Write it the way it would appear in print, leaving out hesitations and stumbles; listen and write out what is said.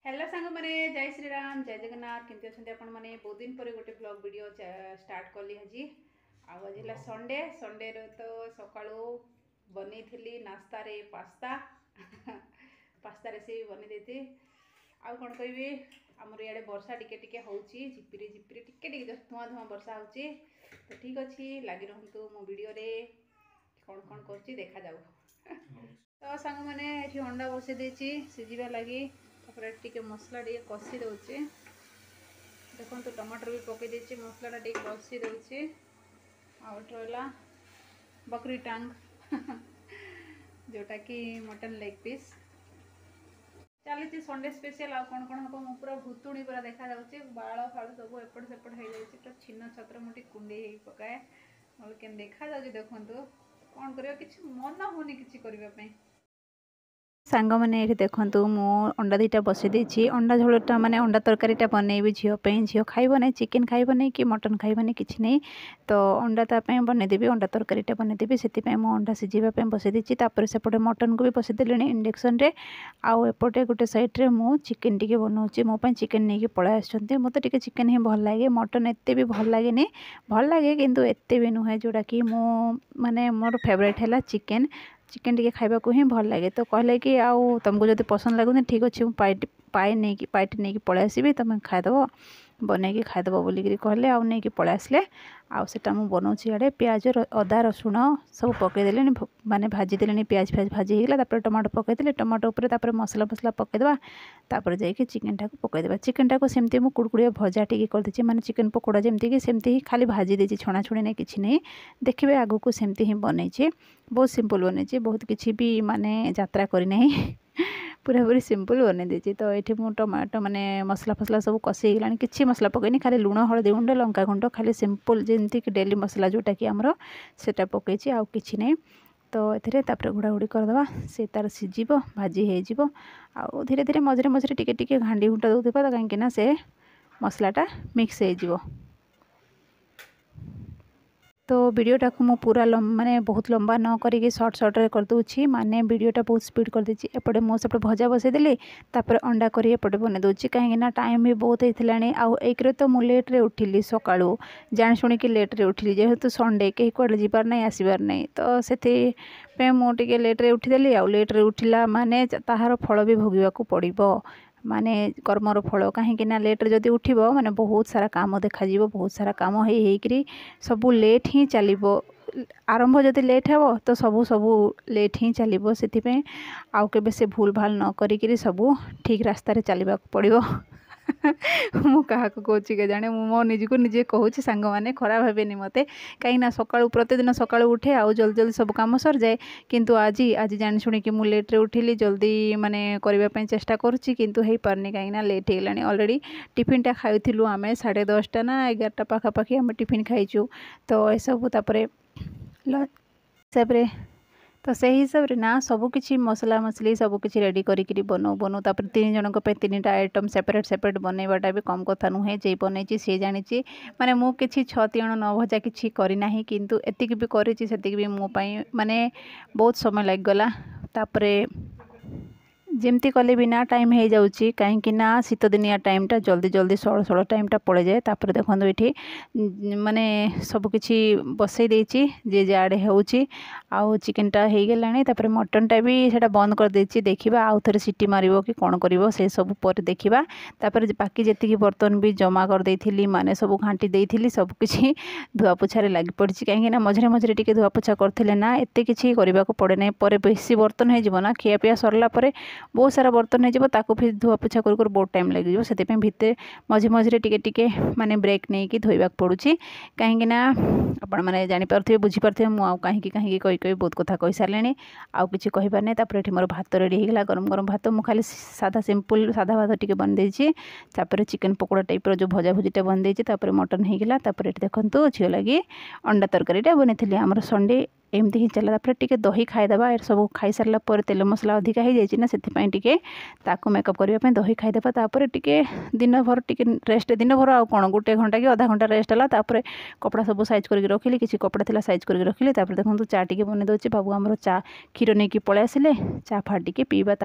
hello सांग मैंने जय श्री राम जय जगन्नाथ केमती अच्छा आपण मैंने बहुत दिन पर गोटे ब्लॉग वीडियो स्टार्ट कली आज आज है संडे संडे तो सकाळू बनी नास्ता रे पास्ता पास्ता रेसिपी बनी देती आउ कौन कहि आमर इे वर्षा टिके टिके होची झिपिरी झिपिरी टिके टिके जस्ट धुआं धुआं वर्षा होची तो ठीक अच्छी लगी रहतु मो वीडियो रे कौन कौन कर देखा जाऊ तो सांग मैंने ये अंडा बसई देची सिझा लगी टे मसला टे कषि दौचे देखो तो टमाटर भी पकई देची मसला टे कषि दौचे आउट रहा बकरी टांग जोटा कि मटन लेग पीस चली संडे स्पेशल आ कौन कौन हम पूरा भुतुणी पूरा देखा जाऊँगी बाल फाड़ सब एपट सेपट हो जाए पूरा छिन्न छत्र मुठी कुंडे पकाए के देखा जाऊँगी देखु कौन कर मन होनी कि करने सांग मैंने ये देखूँ मु अंडा दीटा बसई देती अंडा झोलटा माने अंडा तरकारीटा बनईबी झील झील खाइब ना चिकेन खाइब नहीं कि मटन खाइब नहीं किसी नहीं तो अंडा तापाई बनईदेवी अंडा तरकारीटा बनईदेवी से अंडा सिझापी बसई देती सेपटे मटन को भी बसई देली इंडक्शन रे आउ एपटे गोटे सैड्रे मु चिकेन टी बनाऊँगी मोपाई चिकेन नहीं पलि आसुँच मत टे चिकेन ही भल लगे मटन एत भी भल लगे भल लगे किंतु एत भी नुहे जोटा कि मो माने मोर फेवरेट है चिकेन चिकेन टी खाइबा ही भल लगे तो कहले कि आउ तुमको जब पसंद लगुनि ठीक अच्छे पाइट नहीं पलि आसबि तुम खाईदेव बनईकि खाईदेव बोलिकी कहले आउ नहीं पलि आसले आउटा मुझे बनाऊँगी इे प्याज अदा रसुण सब पकईदे माने भाजीदे प्याज फ्याज भाजीगला टमाटो पकईदे टमाटो उपर मसला फसला पकईदेवा जाकि चिकेन टाक पकईदेवा चिकेन टाक सेमती मुझे कुड़कुड़िया भजा टी करदे माने चिकेन पकोड़ा जमती सेमती ही खाली भाजी देती छणाछुणी नहीं किसी नहीं देखिए आगू को सेमती ही बनई बहुत सिंपल बनई बहुत किसी भी माने यात्रा करना पूरा पूरी सिंपल बन देती तो ये मुझे टमाटो माने मसला फसला सब कषि गलानी किसी मसला पकईनी खाली लुण हलदी गुंड लंका गुंड खाली सिंपल जमती कि डेली मसला जोटा कि आमर सेटा पकई आउ कि नहीं तो ये घोड़ाघोड़ी करदे से तार सीझ भाजी हो धीरे धीरे मझे मझे टिके टिके घांडी घुंटा दूसरा कहीं से मसलाटा मिक्स हो तो वीडियोटा को मु पूरा माने बहुत लंबा न करी सर्ट सर्ट्रे करदे माने वीडियोटा बहुत स्पीड कर देछि एपटे मो सेपटे भजा बसईदेली अंडा करी एपटे बन दूसरी कहीं टाइम भी बहुत होता आउ एक तो मुझे लेट्रे उठिली सकाळू जाणी शुणिकी लेट्रे उठिली जेहेतु संडे कहीं कड़े जीवार नहीं आसबार नहीं तो से मुझे लेट्रे उठिदेली आउ लेट्रे उठिला माने ताहार फल भी भोगवाक पड़ो माने कर्मर फल कहीं लेट्रे जदि उठब माने बहुत सारा काम देखा बहुत सारा काम होकरी सबू लेट ही चलो आरंभ जदि लेट हे तो सबू सबू लेट ही चलो से आउ के से भूल भाल न करी सबू ठीक रास्तार चलवाक पड़ो मु क्या कौच के जाने मो निजको निजे कहूँ सांग मैंने खराब भावेनि मत कहीं सकाळू प्रतिदिन सकाळू उठे आउ जल्दी जल्दी सब कम सर जाए किंतु आज आज जानी शुणिकी मु लेट्रे उठिली जल्दी माने करने चेष्टा करुँची किंतु हो पारनी कहीं लेट हो ऑलरेडी टिफिनटा खाइलु आम 10:30 ना 11टा पाखापाखि आम टिफिन खाइचु तो यू तापर हिसाब तो से हिसाब रे ना सबकि मसला मसली सबकि रेडी करी बनाऊ बनाऊ तापर 3 जनों 3टा आइटम सेपरेट सेपरेट बनवाटा भी कम कथा नुहे जे बनई सी जानी माने मु किछि 6 तीण न भजा किछि करना किंतु एतिक भी करिछि सेतिक भी मो पई माने बहुत समय लग गला तापर जमती कले भी ना टाइम हो जाऊँगी कहीं शीत दिनिया टाइमटा जल्दी जल्दी षोल षोल टाइमटा पड़े जाए तापर देखो ये माने सबकि बसई देती जे जाड़े हो चिकेनटा हो गलानी तापर मटनटा भी सेटा बंद कर देती देखा आउ थे सीटी मारिबो कि कौन करिवो से सब पर देखा तापर बाकी जी बर्तन भी जमा कर देथिली माने सब घांटी देथिली सबकि धुआ पोछारे लगी पड़ी कहीं मझे मझे टिके धुआ पोछा करथिले ना एते किछि करबा को पड़े ना पर बेसी बर्तन हो जीवो ना खिया पिया सरला परे बहुत सारा बर्तन हो फिर धुआ पोछा कर बहुत टाइम लगे से भितर मझे मझे टिके माने ब्रेक नहीं कि धोइबाक पड़ुछि कहीं आपण मैंने जानीपारे बुझीपारे मुझे कहीं कहीं कही कही बहुत कथा कही सारे आउ कि कहबार नहीं तापर ये मोर भात रेडी होगा गरम गरम भात मुझे खाली सादा सिंपल सादा भात टी बन देती चिकेन पकोड़ा टाइप जो भजा भुजीटा बन देती मटन होगा तापर ये देखो झील लगी अंडा तरकारीटा बनी आमर संडे एमती ही चला टे दही खाईदेवा सब खाई सारा पर तेल मसला अधिका हो जाए से मेकअप करने दही खाईदेवा तापर टे दिन भर टे रेस्ट दिन भर आउ कौन गोटे घंटा कि आधा घंटा रेस्ट है तापर कपड़ा सब साइज करके रखिली किसी कपड़ा थिला साइज करके रखिली देखो चा टे बन दूसरी बाबू आमर चा क्षीर नहीं पलि आसिले चा फा टे पीवा